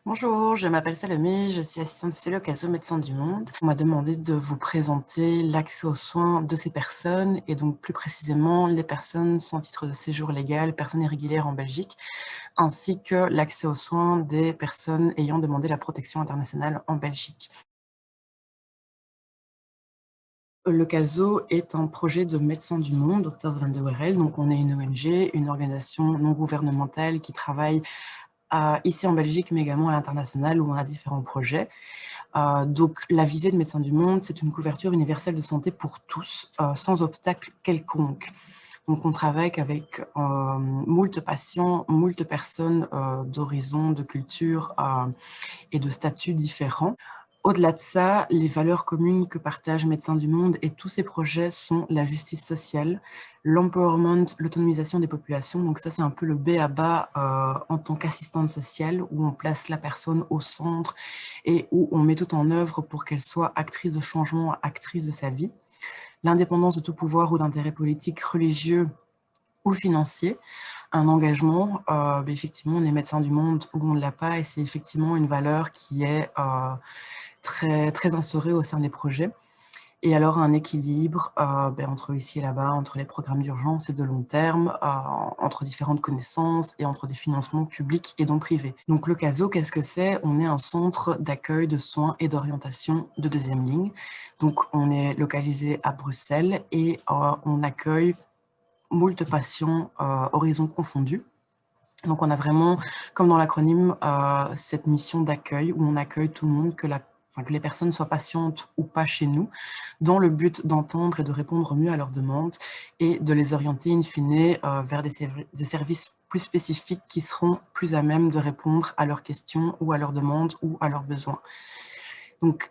Bonjour, je m'appelle Salomé, je suis assistante sociale au CASO Médecins du Monde. On m'a demandé de vous présenter l'accès aux soins de ces personnes et donc plus précisément les personnes sans titre de séjour légal, personnes irrégulières en Belgique, ainsi que l'accès aux soins des personnes ayant demandé la protection internationale en Belgique. Le CASO est un projet de Médecins du Monde, Dr Van de Werel. Donc on est une ONG, une organisation non gouvernementale qui travaille ici en Belgique, mais également à l'international où on a différents projets. Donc la visée de Médecins du Monde, c'est une couverture universelle de santé pour tous, sans obstacle quelconque. Donc on travaille avec moult patients, moult personnes d'horizons, de cultures et de statuts différents. Au-delà de ça, les valeurs communes que partagent Médecins du Monde et tous ces projets sont la justice sociale, l'empowerment, l'autonomisation des populations. Donc ça, c'est un peu le b.a.-ba en tant qu'assistante sociale, où on place la personne au centre et où on met tout en œuvre pour qu'elle soit actrice de changement, actrice de sa vie. L'indépendance de tout pouvoir ou d'intérêt politique, religieux ou financier, un engagement, effectivement, on est Médecins du Monde ou on ne l'a pas, et c'est effectivement une valeur qui est très instaurée au sein des projets. Et alors un équilibre entre ici et là-bas, entre les programmes d'urgence et de long terme, entre différentes connaissances et entre des financements publics et donc privés. Donc le CASO, qu'est-ce que c'est? On est un centre d'accueil, de soins et d'orientation de deuxième ligne. Donc on est localisé à Bruxelles et on accueille moult patients, horizons confondus. Donc on a vraiment, comme dans l'acronyme, cette mission d'accueil où on accueille tout le monde, que les personnes soient patientes ou pas chez nous, dans le but d'entendre et de répondre au mieux à leurs demandes et de les orienter in fine vers des services plus spécifiques qui seront plus à même de répondre à leurs questions ou à leurs demandes ou à leurs besoins. Donc,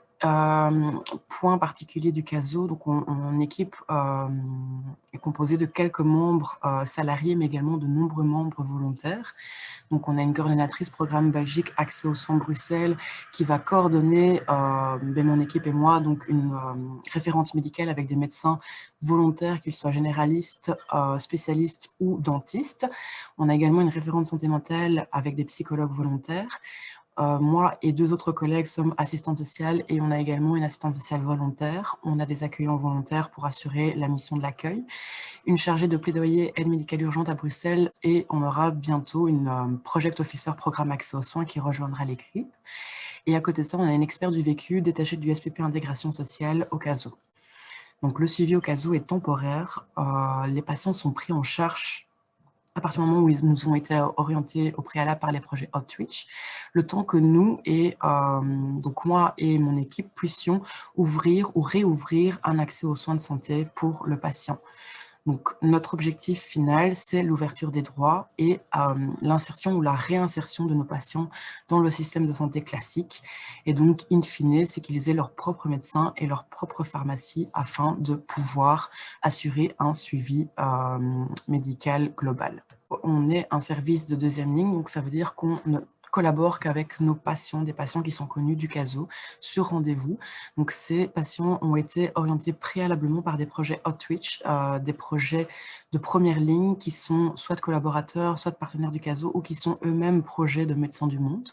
point particulier du CASO, donc mon équipe est composée de quelques membres salariés, mais également de nombreux membres volontaires. Donc, on a une coordonnatrice programme Belgique Accès aux soins Bruxelles qui va coordonner, mon équipe et moi, donc une référente médicale avec des médecins volontaires, qu'ils soient généralistes, spécialistes ou dentistes. On a également une référente santé mentale avec des psychologues volontaires. Moi et deux autres collègues sommes assistantes sociales et on a également une assistante sociale volontaire. On a des accueillants volontaires pour assurer la mission de l'accueil, une chargée de plaidoyer aide médicale urgente à Bruxelles et on aura bientôt une project officer programme accès aux soins qui rejoindra l'équipe. Et à côté de ça, on a une experte du vécu détachée du SPP intégration sociale au CASO. Donc le suivi au CASO est temporaire. Les patients sont pris en charge à partir du moment où ils nous ont été orientés au préalable par les projets Outreach, le temps que nous et donc moi et mon équipe puissions ouvrir ou réouvrir un accès aux soins de santé pour le patient. Donc notre objectif final, c'est l'ouverture des droits et l'insertion ou la réinsertion de nos patients dans le système de santé classique. Et donc, in fine, c'est qu'ils aient leur propre médecin et leur propre pharmacie afin de pouvoir assurer un suivi médical global. On est un service de deuxième ligne, donc ça veut dire qu'on ne collabore qu'avec nos patients, des patients qui sont connus du CASO, sur rendez-vous. Donc ces patients ont été orientés préalablement par des projets Outreach, des projets de première ligne qui sont soit de collaborateurs, soit de partenaires du CASO ou qui sont eux-mêmes projets de Médecins du Monde.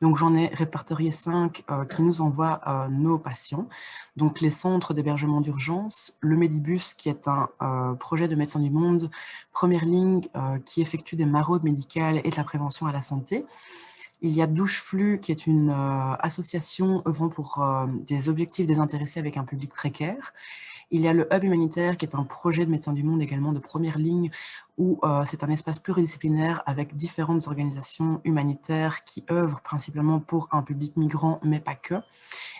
Donc j'en ai répertorié 5 qui nous envoient nos patients. Donc les centres d'hébergement d'urgence, le Medibus qui est un projet de Médecins du Monde, première ligne qui effectue des maraudes médicales et de la prévention à la santé. Il y a Douche Flux, qui est une association œuvrant pour des objectifs désintéressés avec un public précaire. Il y a le Hub humanitaire, qui est un projet de Médecins du Monde également de première ligne, où c'est un espace pluridisciplinaire avec différentes organisations humanitaires qui œuvrent principalement pour un public migrant, mais pas que.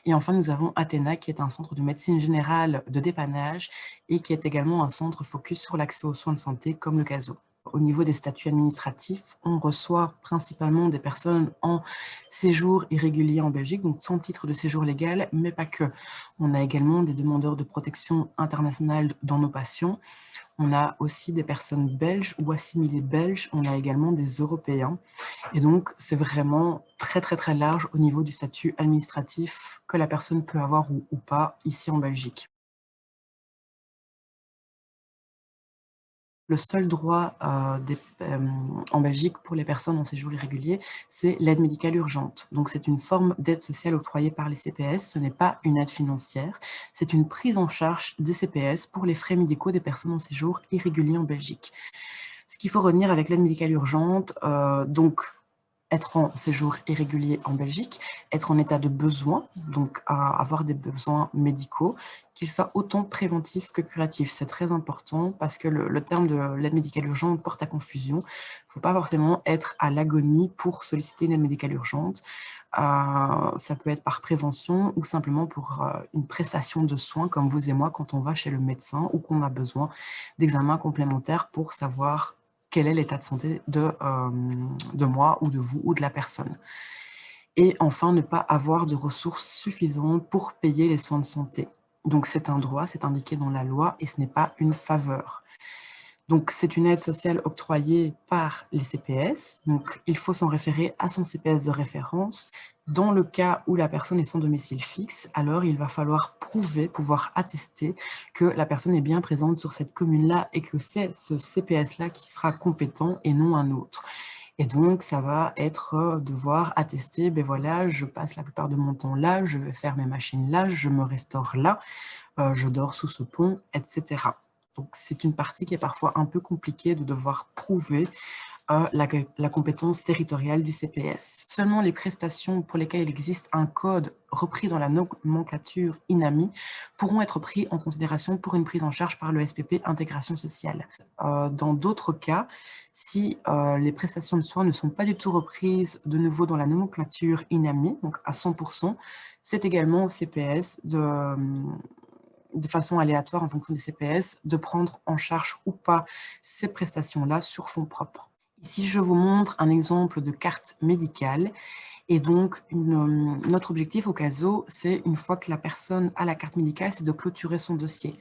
Et enfin, nous avons Athéna, qui est un centre de médecine générale de dépannage et qui est également un centre focus sur l'accès aux soins de santé, comme le CASO. Au niveau des statuts administratifs, on reçoit principalement des personnes en séjour irrégulier en Belgique, donc sans titre de séjour légal, mais pas que. On a également des demandeurs de protection internationale dans nos patients. On a aussi des personnes belges ou assimilées belges. On a également des Européens. Et donc, c'est vraiment très large au niveau du statut administratif que la personne peut avoir ou pas ici en Belgique. Le seul droit en Belgique pour les personnes en séjour irrégulier, c'est l'aide médicale urgente. Donc c'est une forme d'aide sociale octroyée par les CPS, ce n'est pas une aide financière, c'est une prise en charge des CPS pour les frais médicaux des personnes en séjour irrégulier en Belgique. Ce qu'il faut retenir avec l'aide médicale urgente, donc être en séjour irrégulier en Belgique, être en état de besoin, donc avoir des besoins médicaux, qu'ils soient autant préventifs que curatifs. C'est très important parce que le terme de l'aide médicale urgente porte à confusion. Il ne faut pas forcément être à l'agonie pour solliciter une aide médicale urgente. Ça peut être par prévention ou simplement pour une prestation de soins comme vous et moi quand on va chez le médecin ou qu'on a besoin d'examens complémentaires pour savoir quel est l'état de santé de moi ou de vous ou de la personne. Et enfin, ne pas avoir de ressources suffisantes pour payer les soins de santé. Donc c'est un droit, c'est indiqué dans la loi et ce n'est pas une faveur. Donc c'est une aide sociale octroyée par les CPS, donc il faut s'en référer à son CPS de référence. Dans le cas où la personne est sans domicile fixe, alors il va falloir prouver, pouvoir attester que la personne est bien présente sur cette commune-là et que c'est ce CPS-là qui sera compétent et non un autre. Et donc, ça va être devoir attester, ben voilà, je passe la plupart de mon temps là, je vais faire mes machines là, je me restaure là, je dors sous ce pont, etc. Donc, c'est une partie qui est parfois un peu compliquée de devoir prouver la compétence territoriale du CPS. Seulement les prestations pour lesquelles il existe un code repris dans la nomenclature INAMI pourront être pris en considération pour une prise en charge par le SPP Intégration Sociale. Dans d'autres cas, si les prestations de soins ne sont pas du tout reprises de nouveau dans la nomenclature INAMI, donc à 100%, c'est également au CPS de façon aléatoire en fonction des CPS, de prendre en charge ou pas ces prestations-là sur fonds propres. Ici, je vous montre un exemple de carte médicale. Et donc, notre objectif au CASO, c'est une fois que la personne a la carte médicale, c'est de clôturer son dossier.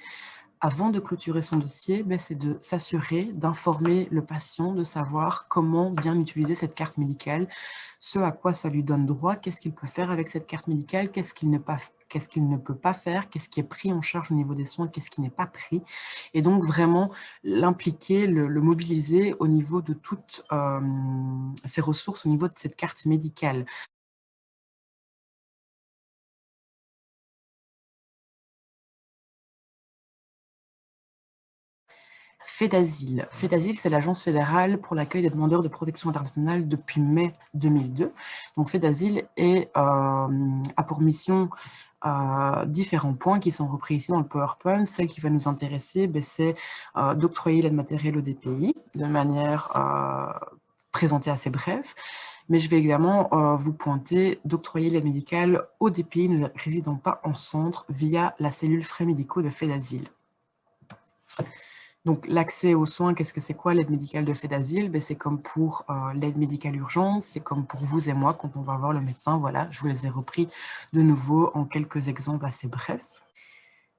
Avant de clôturer son dossier, c'est de s'assurer, d'informer le patient, de savoir comment bien utiliser cette carte médicale, ce à quoi ça lui donne droit, qu'est-ce qu'il peut faire avec cette carte médicale, qu'est-ce qu'il ne peut pas faire, qu'est-ce qui est pris en charge au niveau des soins, qu'est-ce qui n'est pas pris. Et donc, vraiment l'impliquer, le mobiliser au niveau de toutes ses ressources, au niveau de cette carte médicale. FEDASIL. FEDASIL, c'est l'agence fédérale pour l'accueil des demandeurs de protection internationale depuis mai 2002. Donc FEDASIL a pour mission différents points qui sont repris ici dans le PowerPoint. Celle qui va nous intéresser, c'est d'octroyer l'aide matérielle au DPI de manière présentée assez brève. Mais je vais également vous pointer d'octroyer l'aide médicale aux DPI ne résidant pas en centre via la cellule frais médicaux de FEDASIL. Donc, l'accès aux soins, qu'est-ce que c'est quoi l'aide médicale de FEDASIL? C'est comme pour l'aide médicale urgente, c'est comme pour vous et moi quand on va voir le médecin. Voilà, je vous les ai repris de nouveau en quelques exemples assez brefs.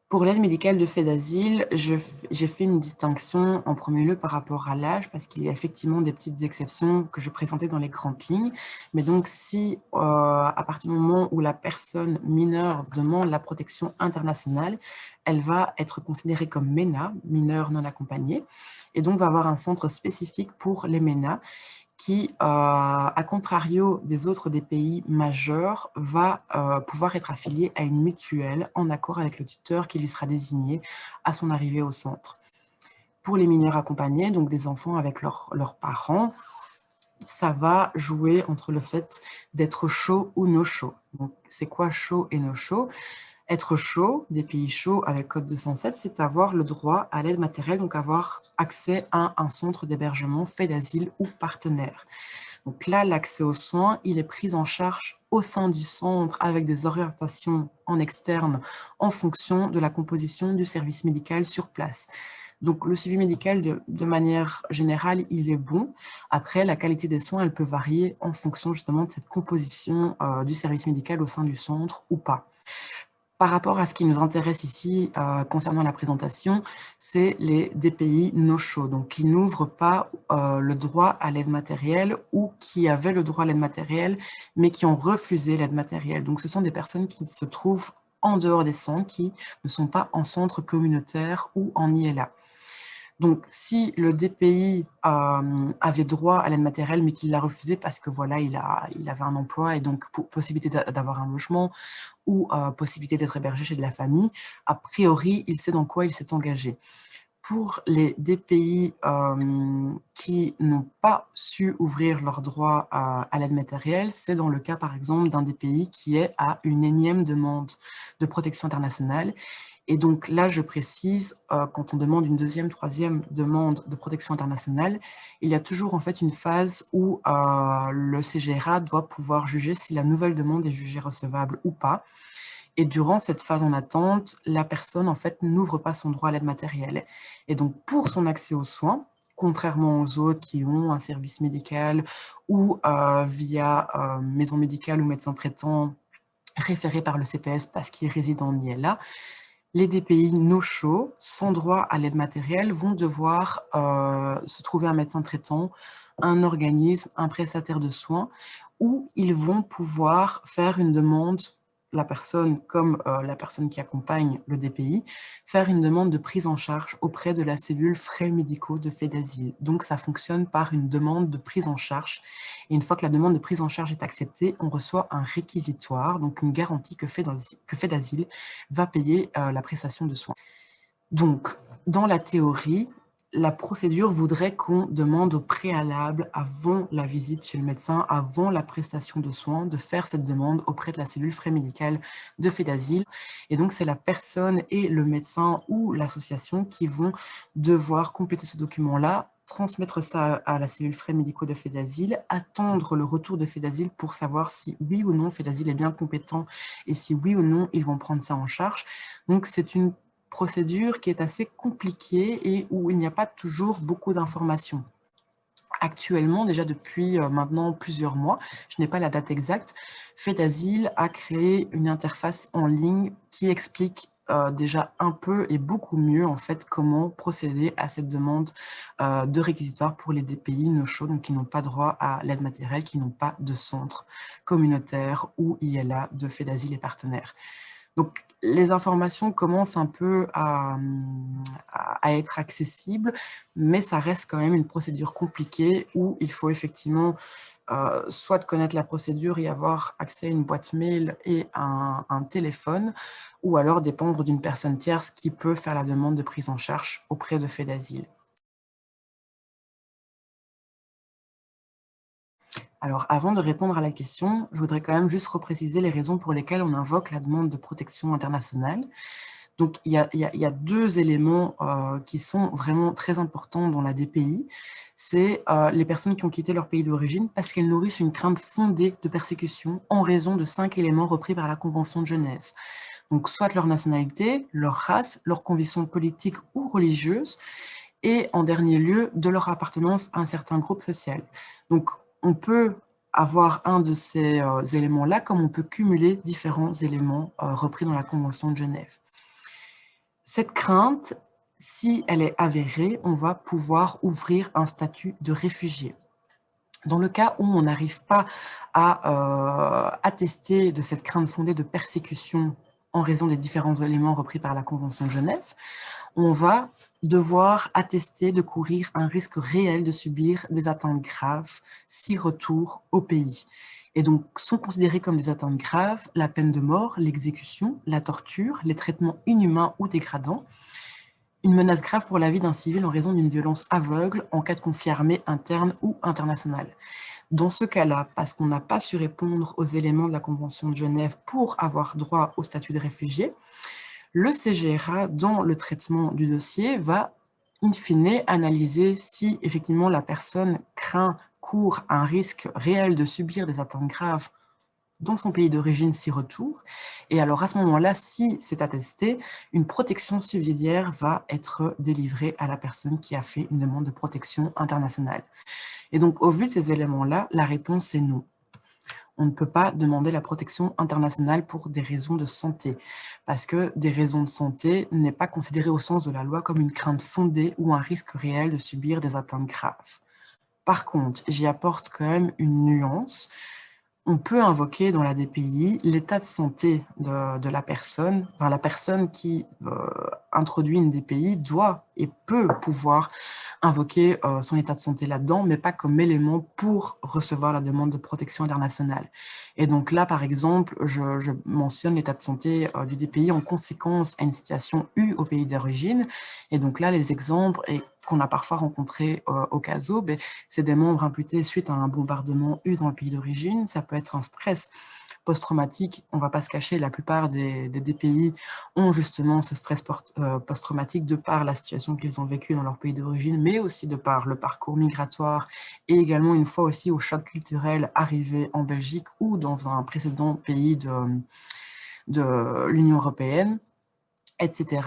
Pour l'aide médicale de FEDASIL, j'ai fait une distinction en premier lieu par rapport à l'âge, parce qu'il y a effectivement des petites exceptions que je présentais dans les grandes lignes. Mais donc, si à partir du moment où la personne mineure demande la protection internationale, elle va être considérée comme MENA, mineur non accompagné, et donc va avoir un centre spécifique pour les MENA, qui, à contrario des autres des pays majeurs, va pouvoir être affilié à une mutuelle en accord avec le tuteur qui lui sera désigné à son arrivée au centre. Pour les mineurs accompagnés, donc des enfants avec leurs parents, ça va jouer entre le fait d'être chaud ou no chaud. Donc, c'est quoi chaud et no chaud? Être chaud, des pays chauds avec code 207, c'est avoir le droit à l'aide matérielle, donc avoir accès à un centre d'hébergement FEDASIL ou partenaire. Donc là, l'accès aux soins, il est pris en charge au sein du centre avec des orientations en externe en fonction de la composition du service médical sur place. Donc, le suivi médical, de manière générale, il est bon. Après, la qualité des soins, elle peut varier en fonction justement de cette composition du service médical au sein du centre ou pas. Par rapport à ce qui nous intéresse ici concernant la présentation, c'est les DPI no-show, donc qui n'ouvrent pas le droit à l'aide matérielle ou qui avaient le droit à l'aide matérielle, mais qui ont refusé l'aide matérielle. Donc, ce sont des personnes qui se trouvent en dehors des centres, qui ne sont pas en centre communautaire ou en ILA. Donc, si le DPI avait droit à l'aide matérielle, mais qu'il l'a refusé parce que voilà, il avait un emploi et donc possibilité d'avoir un logement ou possibilité d'être hébergé chez de la famille, a priori, il sait dans quoi il s'est engagé. Pour les DPI qui n'ont pas su ouvrir leur droit à l'aide matérielle, c'est dans le cas, par exemple, d'un DPI qui est à une énième demande de protection internationale. Et donc là, je précise, quand on demande une deuxième, troisième demande de protection internationale, il y a toujours en fait une phase où le CGRA doit pouvoir juger si la nouvelle demande est jugée recevable ou pas. Et durant cette phase en attente, la personne en fait n'ouvre pas son droit à l'aide matérielle. Et donc pour son accès aux soins, contrairement aux autres qui ont un service médical ou via maison médicale ou médecin traitant référé par le CPS parce qu'il réside en ILA, les DPI no-show, sans droit à l'aide matérielle, vont devoir se trouver un médecin traitant, un organisme, un prestataire de soins, où ils vont pouvoir faire une demande, la personne comme la personne qui accompagne le DPI, faire une demande de prise en charge auprès de la cellule frais médicaux de fait d'asile. Donc ça fonctionne par une demande de prise en charge. Et une fois que la demande de prise en charge est acceptée, on reçoit un réquisitoire, donc une garantie que fait d'asile va payer la prestation de soins. Donc, dans la théorie, la procédure voudrait qu'on demande au préalable, avant la visite chez le médecin, avant la prestation de soins, de faire cette demande auprès de la cellule frais médicale de fait d'asile. Et donc, c'est la personne et le médecin ou l'association qui vont devoir compléter ce document-là, transmettre ça à la cellule frais médicaux de fait d'asile, attendre le retour de fait d'asile pour savoir si oui ou non fait d'asile est bien compétent et si oui ou non ils vont prendre ça en charge. Donc, c'est une procédure qui est assez compliquée et où il n'y a pas toujours beaucoup d'informations. Actuellement, déjà depuis maintenant plusieurs mois, je n'ai pas la date exacte, Fait d'Asile a créé une interface en ligne qui explique déjà un peu et beaucoup mieux en fait comment procéder à cette demande de réquisitoire pour les DPI no-show, donc qui n'ont pas droit à l'aide matérielle, qui n'ont pas de centre communautaire ou ILA de Fait d'Asile et partenaires. Donc, les informations commencent un peu à être accessibles, mais ça reste quand même une procédure compliquée où il faut effectivement soit connaître la procédure et avoir accès à une boîte mail et un téléphone, ou alors dépendre d'une personne tierce qui peut faire la demande de prise en charge auprès de Fait d'Asile. Alors, avant de répondre à la question, je voudrais quand même juste repréciser les raisons pour lesquelles on invoque la demande de protection internationale. Donc, il y a deux éléments qui sont vraiment très importants dans la DPI. C'est les personnes qui ont quitté leur pays d'origine parce qu'elles nourrissent une crainte fondée de persécution en raison de 5 éléments repris par la Convention de Genève. Donc, soit leur nationalité, leur race, leur conviction politique ou religieuse, et en dernier lieu, de leur appartenance à un certain groupe social. Donc, on peut avoir un de ces éléments-là, comme on peut cumuler différents éléments repris dans la Convention de Genève. Cette crainte, si elle est avérée, on va pouvoir ouvrir un statut de réfugié. Dans le cas où on n'arrive pas à attester de cette crainte fondée de persécution en raison des différents éléments repris par la Convention de Genève, on va devoir attester de courir un risque réel de subir des atteintes graves si retour au pays. Et donc, sont considérées comme des atteintes graves la peine de mort, l'exécution, la torture, les traitements inhumains ou dégradants, une menace grave pour la vie d'un civil en raison d'une violence aveugle en cas de conflit armé interne ou international. Dans ce cas-là, parce qu'on n'a pas su répondre aux éléments de la Convention de Genève pour avoir droit au statut de réfugié, le CGRA, dans le traitement du dossier, va in fine analyser si effectivement la personne court un risque réel de subir des atteintes graves dans son pays d'origine si retour. Et alors à ce moment-là, si c'est attesté, une protection subsidiaire va être délivrée à la personne qui a fait une demande de protection internationale. Et donc au vu de ces éléments-là, la réponse est non. On ne peut pas demander la protection internationale pour des raisons de santé, parce que des raisons de santé n'est pas considéré au sens de la loi comme une crainte fondée ou un risque réel de subir des atteintes graves. Par contre, j'y apporte quand même une nuance. On peut invoquer dans la DPI l'état de santé de la personne, enfin la personne qui introduit une DPI doit et peut pouvoir invoquer son état de santé là-dedans, mais pas comme élément pour recevoir la demande de protection internationale. Et donc là, par exemple, je mentionne l'état de santé du DPI en conséquence à une situation U au pays d'origine. Et donc là, les exemples qu'on a parfois rencontrés au CASO, c'est des membres imputés suite à un bombardement U dans le pays d'origine. Ça peut être un stress post-traumatique. On ne va pas se cacher, la plupart des DPI ont justement ce stress post-traumatique de par la situation qu'ils ont vécue dans leur pays d'origine, mais aussi de par le parcours migratoire et également une fois aussi au choc culturel arrivé en Belgique ou dans un précédent pays de l'Union européenne, etc.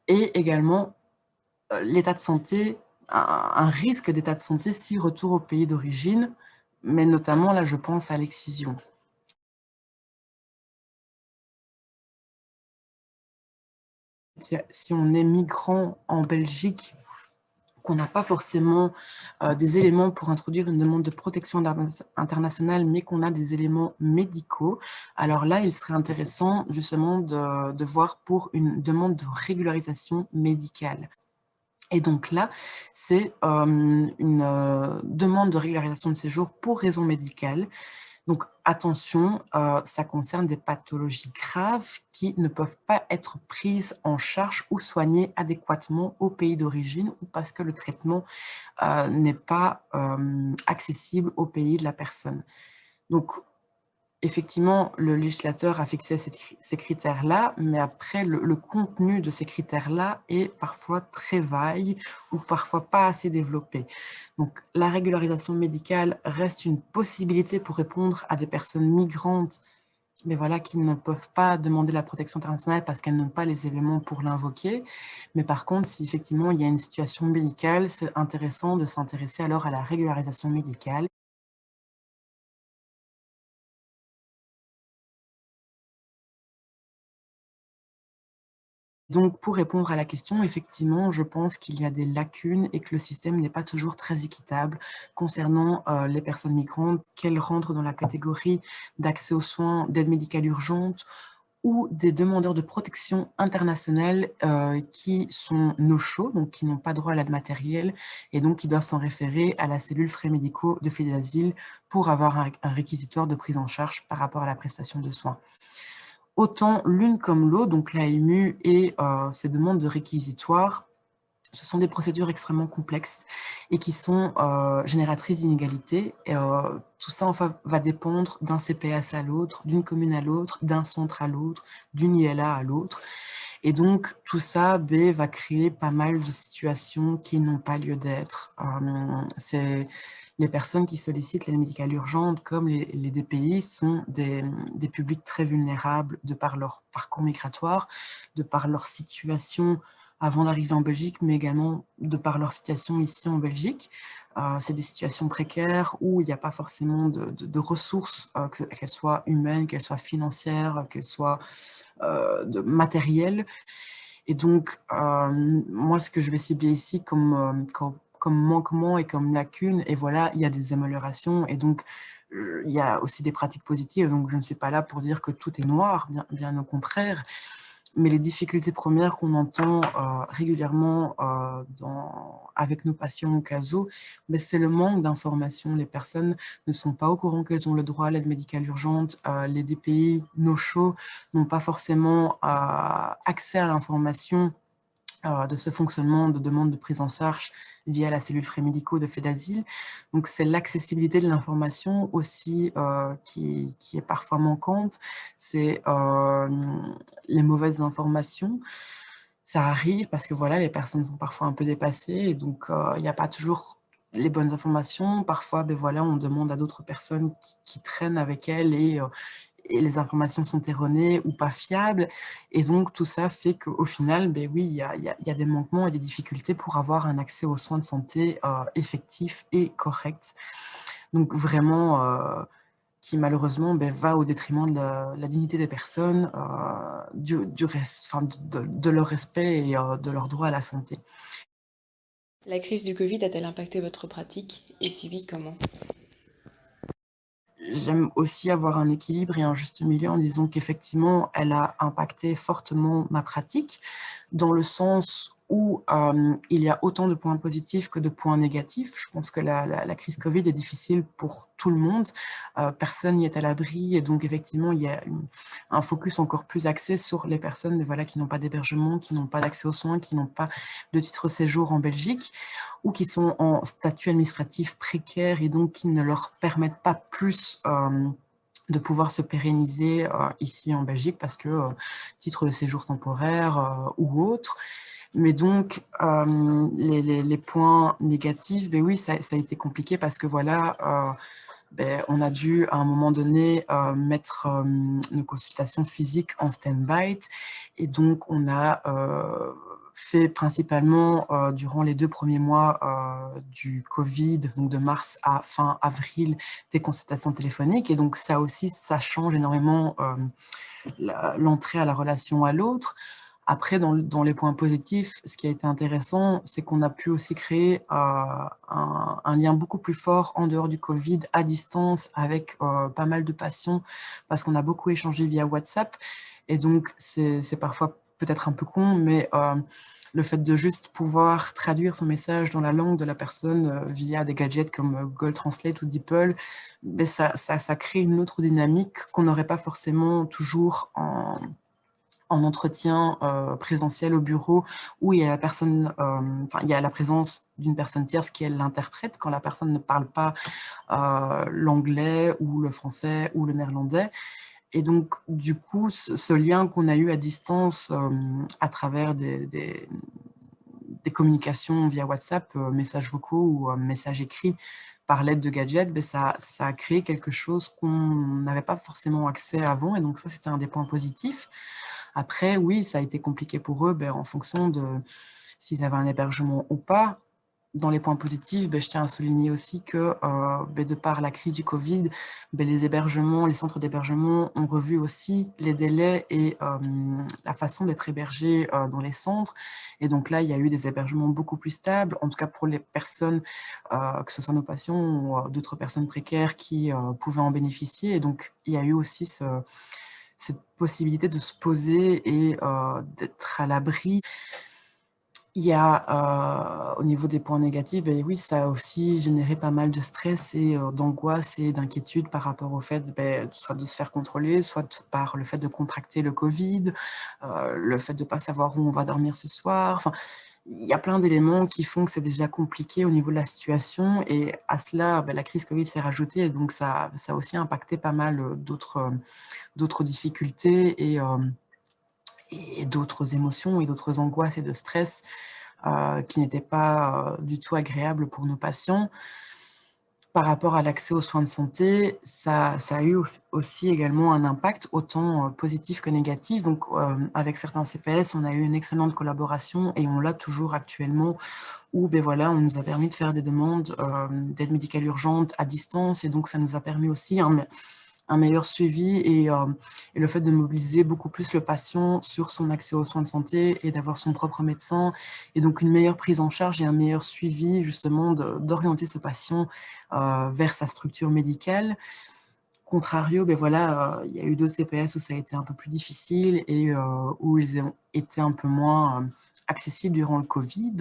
Et également l'état de santé, un risque d'état de santé si retour au pays d'origine, mais notamment là je pense à l'excision. Si on est migrant en Belgique, qu'on n'a pas forcément des éléments pour introduire une demande de protection internationale, mais qu'on a des éléments médicaux, alors là, il serait intéressant justement de voir pour une demande de régularisation médicale. Et donc là, c'est une demande de régularisation de séjour pour raison médicale. Donc attention, ça concerne des pathologies graves qui ne peuvent pas être prises en charge ou soignées adéquatement au pays d'origine ou parce que le traitement n'est pas accessible au pays de la personne. Donc effectivement, le législateur a fixé ces critères-là, mais après, le contenu de ces critères-là est parfois très vague ou parfois pas assez développé. Donc, la régularisation médicale reste une possibilité pour répondre à des personnes migrantes, mais voilà, qui ne peuvent pas demander la protection internationale parce qu'elles n'ont pas les éléments pour l'invoquer. Mais par contre, si effectivement il y a une situation médicale, c'est intéressant de s'intéresser alors à la régularisation médicale. Donc, pour répondre à la question, effectivement, je pense qu'il y a des lacunes et que le système n'est pas toujours très équitable concernant les personnes migrantes, qu'elles rentrent dans la catégorie d'accès aux soins, d'aide médicale urgente ou des demandeurs de protection internationale qui sont no-show, donc qui n'ont pas droit à l'aide matérielle et donc qui doivent s'en référer à la cellule frais médicaux de fait d'asile pour avoir un réquisitoire de prise en charge par rapport à la prestation de soins. Autant l'une comme l'autre, donc l'AMU et ces demandes de réquisitoire, ce sont des procédures extrêmement complexes et qui sont génératrices d'inégalités. Tout ça enfin, va dépendre d'un CPS à l'autre, d'une commune à l'autre, d'un centre à l'autre, d'une ILA à l'autre. Et donc, tout ça va créer pas mal de situations qui n'ont pas lieu d'être. C'est les personnes qui sollicitent l'aide médicale urgente, comme les DPI, sont des publics très vulnérables de par leur parcours migratoire, de par leur situation avant d'arriver en Belgique, mais également de par leur situation ici en Belgique. C'est des situations précaires où il n'y a pas forcément de ressources, qu'elles soient humaines, qu'elles soient financières, qu'elles soient de matériel. Et donc, moi, ce que je vais cibler ici comme manquement et comme lacune, et voilà, il y a des améliorations, et donc, il y a aussi des pratiques positives, donc je ne suis pas là pour dire que tout est noir, bien au contraire, mais les difficultés premières qu'on entend régulièrement avec nos patients au CASO, c'est le manque d'information. Les personnes ne sont pas au courant qu'elles ont le droit à l'aide médicale urgente. Les DPI, no show, n'ont pas forcément accès à l'information de ce fonctionnement de demande de prise en charge via la cellule frais médicaux de fait d'asile. Donc, c'est l'accessibilité de l'information aussi qui est parfois manquante. C'est les mauvaises informations. Ça arrive parce que voilà, les personnes sont parfois un peu dépassées et donc il n'y a pas toujours les bonnes informations. Parfois, voilà, on demande à d'autres personnes qui traînent avec elles et les informations sont erronées ou pas fiables. Et donc, tout ça fait qu'au final, oui, il y a des manquements et des difficultés pour avoir un accès aux soins de santé effectif et correct. Donc, vraiment, qui malheureusement va au détriment de la dignité des personnes, de leur respect et de leur droit à la santé. La crise du Covid a-t-elle impacté votre pratique et si oui, comment? j'aime aussi avoir un équilibre et un juste milieu en disant qu'effectivement, elle a impacté fortement ma pratique, dans le sens où il y a autant de points positifs que de points négatifs. Je pense que la crise Covid est difficile pour tout le monde. Personne n'y est à l'abri et donc effectivement, il y a un focus encore plus axé sur les personnes voilà, qui n'ont pas d'hébergement, qui n'ont pas d'accès aux soins, qui n'ont pas de titre de séjour en Belgique ou qui sont en statut administratif précaire et donc qui ne leur permettent pas plus de pouvoir se pérenniser ici en Belgique parce que titre de séjour temporaire ou autre. Mais donc, les points négatifs, ben oui, ça a été compliqué parce que voilà, on a dû à un moment donné mettre nos consultations physiques en stand-by et donc on a fait principalement durant les 2 premiers mois du Covid, donc de mars à fin avril, des consultations téléphoniques et donc ça aussi, ça change énormément l'entrée à la relation à l'autre. Après, dans les points positifs, ce qui a été intéressant, c'est qu'on a pu aussi créer un lien beaucoup plus fort en dehors du Covid, à distance, avec pas mal de patients, parce qu'on a beaucoup échangé via WhatsApp. Et donc, c'est parfois peut-être un peu con, mais le fait de juste pouvoir traduire son message dans la langue de la personne via des gadgets comme Google Translate ou DeepL, ben ça crée une autre dynamique qu'on n'aurait pas forcément toujours en entretien présentiel au bureau où il y a la personne, il y a la présence d'une personne tierce qui est l'interprète quand la personne ne parle pas l'anglais ou le français ou le néerlandais. Et donc, du coup, ce lien qu'on a eu à distance à travers des communications via WhatsApp, messages vocaux ou messages écrits par l'aide de gadgets, ben ça a créé quelque chose qu'on n'avait pas forcément accès avant. Et donc ça, c'était un des points positifs. Après, oui, ça a été compliqué pour eux en fonction de s'ils avaient un hébergement ou pas. Dans les points positifs, je tiens à souligner aussi que de par la crise du Covid, les hébergements, les centres d'hébergement ont revu aussi les délais et la façon d'être hébergé dans les centres. Et donc là, il y a eu des hébergements beaucoup plus stables, en tout cas pour les personnes, que ce soit nos patients ou d'autres personnes précaires qui pouvaient en bénéficier. Et donc, il y a eu aussi cette possibilité de se poser et d'être à l'abri. Il y a, au niveau des points négatifs, oui, ça a aussi généré pas mal de stress et d'angoisse et d'inquiétude par rapport au fait, soit de se faire contrôler, soit par le fait de contracter le Covid, le fait de ne pas savoir où on va dormir ce soir. Enfin, il y a plein d'éléments qui font que c'est déjà compliqué au niveau de la situation et à cela, la crise Covid s'est rajoutée et donc ça a aussi impacté pas mal d'autres difficultés et d'autres émotions et d'autres angoisses et de stress qui n'étaient pas du tout agréables pour nos patients. Par rapport à l'accès aux soins de santé, ça a eu aussi également un impact autant positif que négatif. Donc, avec certains CPS, on a eu une excellente collaboration et on l'a toujours actuellement où voilà, on nous a permis de faire des demandes d'aide médicale urgente à distance et donc ça nous a permis aussi un meilleur suivi et le fait de mobiliser beaucoup plus le patient sur son accès aux soins de santé et d'avoir son propre médecin et donc une meilleure prise en charge et un meilleur suivi justement d'orienter ce patient vers sa structure médicale. Contrario, voilà, il y a eu d'autres CPS où ça a été un peu plus difficile et où ils ont été un peu moins accessibles durant le Covid.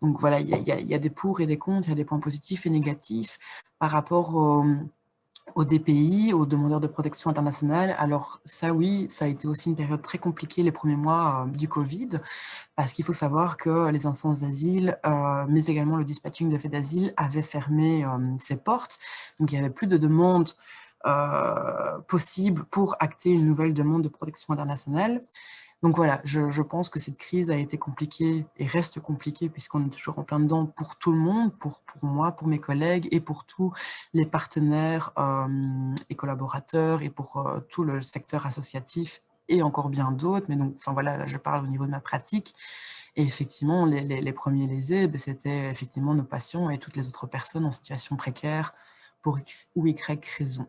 Donc voilà, il y a des pour et des contre, il y a des points positifs et négatifs par rapport aux DPI, aux demandeurs de protection internationale. Alors ça, oui, ça a été aussi une période très compliquée les premiers mois du Covid, parce qu'il faut savoir que les instances d'asile, mais également le dispatching de fait d'asile avait fermé ses portes. Donc il n'y avait plus de demandes possibles pour acter une nouvelle demande de protection internationale. Donc voilà, je pense que cette crise a été compliquée et reste compliquée puisqu'on est toujours en plein dedans pour tout le monde, pour moi, pour mes collègues et pour tous les partenaires et collaborateurs et pour tout le secteur associatif et encore bien d'autres. Mais donc, enfin voilà, là, je parle au niveau de ma pratique. Et effectivement, les premiers lésés, c'était effectivement nos patients et toutes les autres personnes en situation précaire pour X ou Y raison.